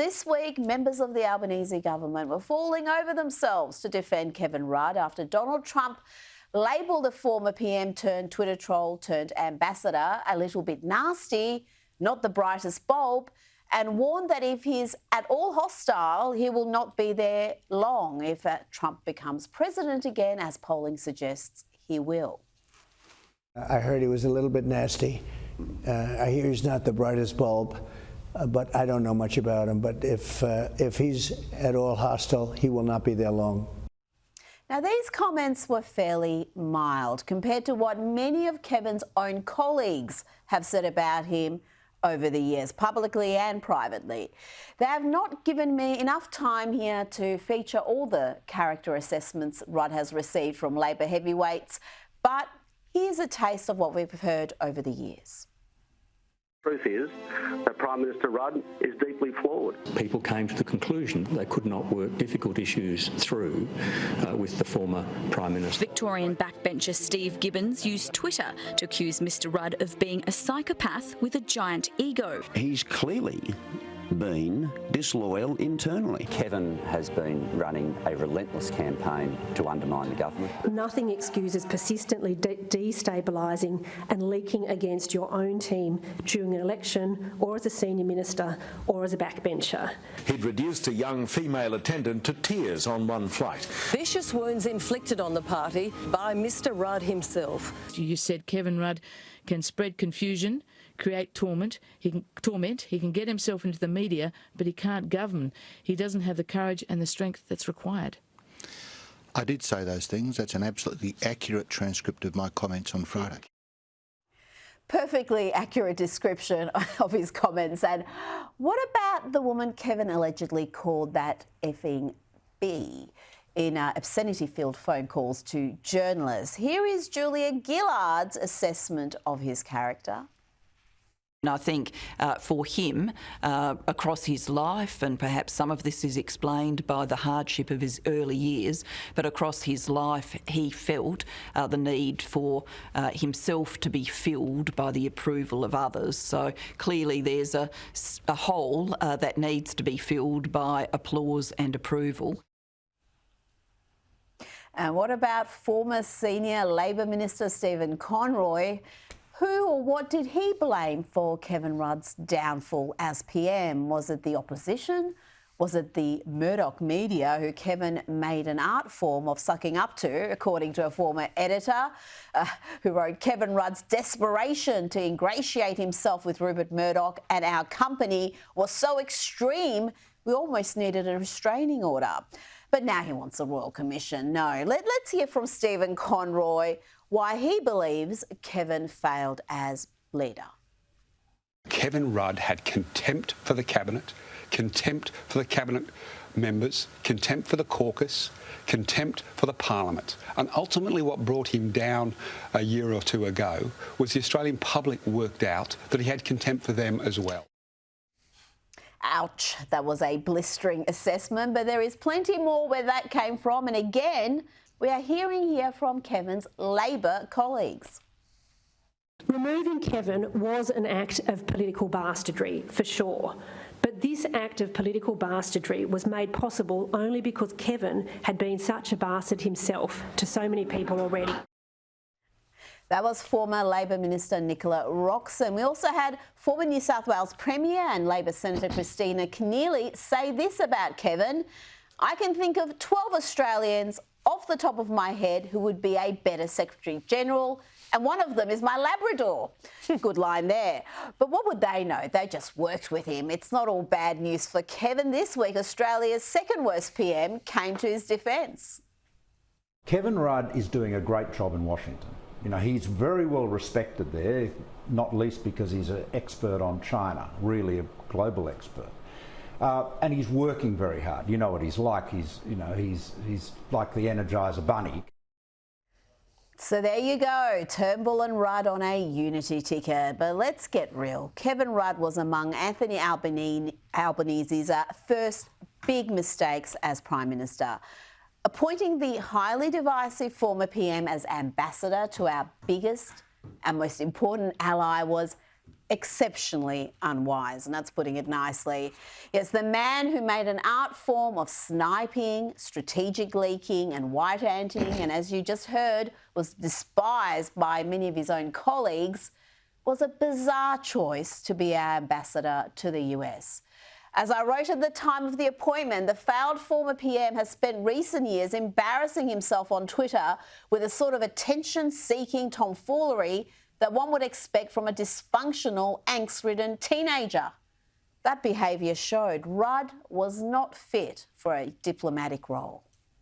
This week, members of the Albanese government were falling over themselves to defend Kevin Rudd after Donald Trump labelled the former PM turned Twitter troll turned ambassador a little bit nasty, not the brightest bulb, and warned that if he's at all hostile, he will not be there long if Trump becomes president again, as polling suggests he will. I heard he was a little bit nasty. I hear he's not the brightest bulb. But I don't know much about him. But if he's at all hostile, he will not be there long. Now, these comments were fairly mild compared to what many of Kevin's own colleagues have said about him over the years, publicly and privately. They have not given me enough time here to feature all the character assessments Rudd has received from Labor heavyweights, but here's a taste of what we've heard over the years. Truth is that Prime Minister Rudd is deeply flawed. People came to the conclusion that they could not work difficult issues through with the former Prime Minister. Victorian backbencher Steve Gibbons used Twitter to accuse Mr Rudd of being a psychopath with a giant ego. He's clearly been disloyal internally. Kevin has been running a relentless campaign to undermine the government. Nothing excuses persistently destabilising and leaking against your own team during an election or as a senior minister or as a backbencher. He'd reduced a young female attendant to tears on one flight. Vicious wounds inflicted on the party by Mr Rudd himself. You said Kevin Rudd can spread confusion, create torment, he can get himself into the media, but he can't govern. He doesn't have the courage and the strength that's required. I did say those things. That's an absolutely accurate transcript of my comments on Friday. Perfectly accurate description of his comments. And what about the woman Kevin allegedly called that effing bee in obscenity-filled phone calls to journalists? Here is Julia Gillard's assessment of his character. And I think for him, across his life, and perhaps some of this is explained by the hardship of his early years, but across his life he felt the need for himself to be filled by the approval of others. So clearly there's a hole that needs to be filled by applause and approval. And what about former senior Labor Minister Stephen Conroy? Who or what did he blame for Kevin Rudd's downfall as PM? Was it the opposition? Was it the Murdoch media, who Kevin made an art form of sucking up to, according to a former editor who wrote, Kevin Rudd's desperation to ingratiate himself with Rupert Murdoch and our company was so extreme we almost needed a restraining order. But now he wants a Royal Commission. No, let's hear from Stephen Conroy why he believes Kevin failed as leader. Kevin Rudd had contempt for the Cabinet, contempt for the Cabinet members, contempt for the caucus, contempt for the Parliament. And ultimately what brought him down a year or two ago was the Australian public worked out that he had contempt for them as well. Ouch, that was a blistering assessment, but there is plenty more where that came from. And again, we are hearing here from Kevin's Labor colleagues. Removing Kevin was an act of political bastardry, for sure. But this act of political bastardry was made possible only because Kevin had been such a bastard himself to so many people already. That was former Labor Minister Nicola Roxon. We also had former New South Wales Premier and Labor Senator Christina Keneally say this about Kevin. I can think of 12 Australians off the top of my head who would be a better Secretary-General, and one of them is my Labrador. Good line there. But what would they know? They just worked with him. It's not all bad news for Kevin. This week, Australia's second worst PM came to his defence. Kevin Rudd is doing a great job in Washington. You know, he's very well respected there, not least because he's an expert on China, really a global expert. And he's working very hard. You know what he's like. He's like the Energizer Bunny. So there you go, Turnbull and Rudd on a unity ticket. But let's get real. Kevin Rudd was among Anthony Albanese's first big mistakes as Prime Minister. Appointing the highly divisive former PM as ambassador to our biggest and most important ally was exceptionally unwise, and that's putting it nicely. Yes, the man who made an art form of sniping, strategic leaking and white anting, and as you just heard, was despised by many of his own colleagues, was a bizarre choice to be our ambassador to the US. As I wrote at the time of the appointment, the failed former PM has spent recent years embarrassing himself on Twitter with a sort of attention-seeking tomfoolery that one would expect from a dysfunctional, angst-ridden teenager. That behaviour showed Rudd was not fit for a diplomatic role.